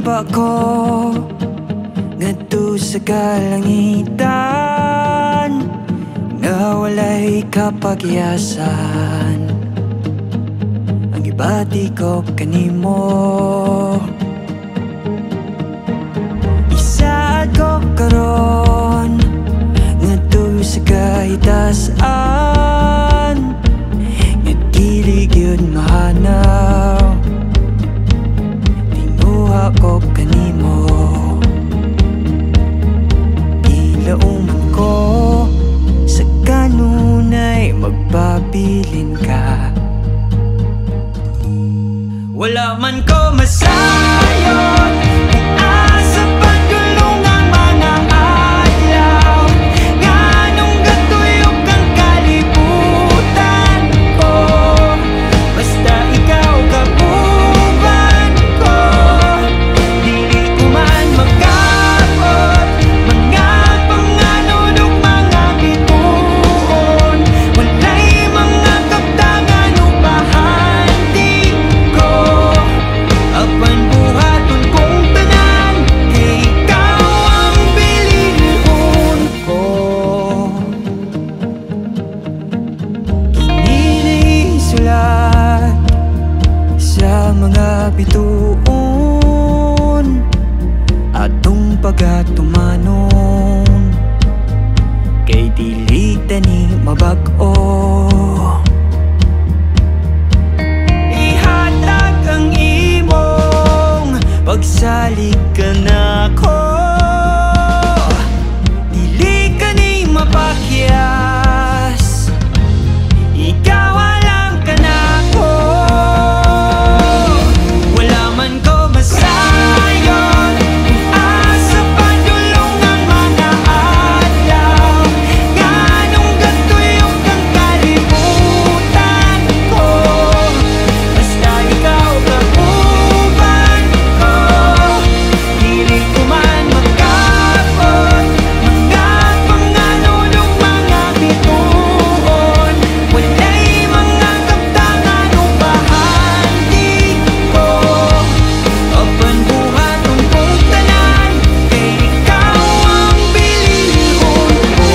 ba ko ngadto sa kalangitan nga walay kapagyasan. Ang gibati ko kanimo, isaad ko karon ngadto sa kahitasan nga dili gyud mahanaw. Tinguha ko kanimo, ilauman ko sa kanunay magpabilin ka. Wala man ko masayot, asa pagdulong ang mga adlaw. Nganong gatuyok ang kalibutan ko, basta ikaw kapuban ko. Dili ko man magkabot mga panganod ug mga bituon. Walay mga kaptangan upahanti ko, apan buhaton kong tanan kay ikaw ang bilihon ko. Kini sulat sa mga bituon atong pagatumanon, kay dili tani mabag-o. Ihatag ang imong pagsalig ka nako, dili ka ni mapakyas, ikaw alam ka nako. Wala man ko masayon, asa padulong ang mga adlaw. Nganong gatuyok ang kalibutan ko, basta ikaw kapuban ko. Dili ko man magkabot mga panganod ug mga bituon. Walay mga kaptangan upahanti ko, apan buhaton kong tanan kay ikaw ang bilihon ko.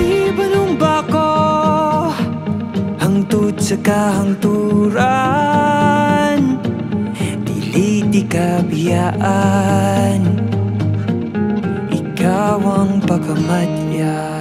Ibanong ba ko hangtod sa kahangturan, dili di kabiyaan, ikaw ang pagkamadya.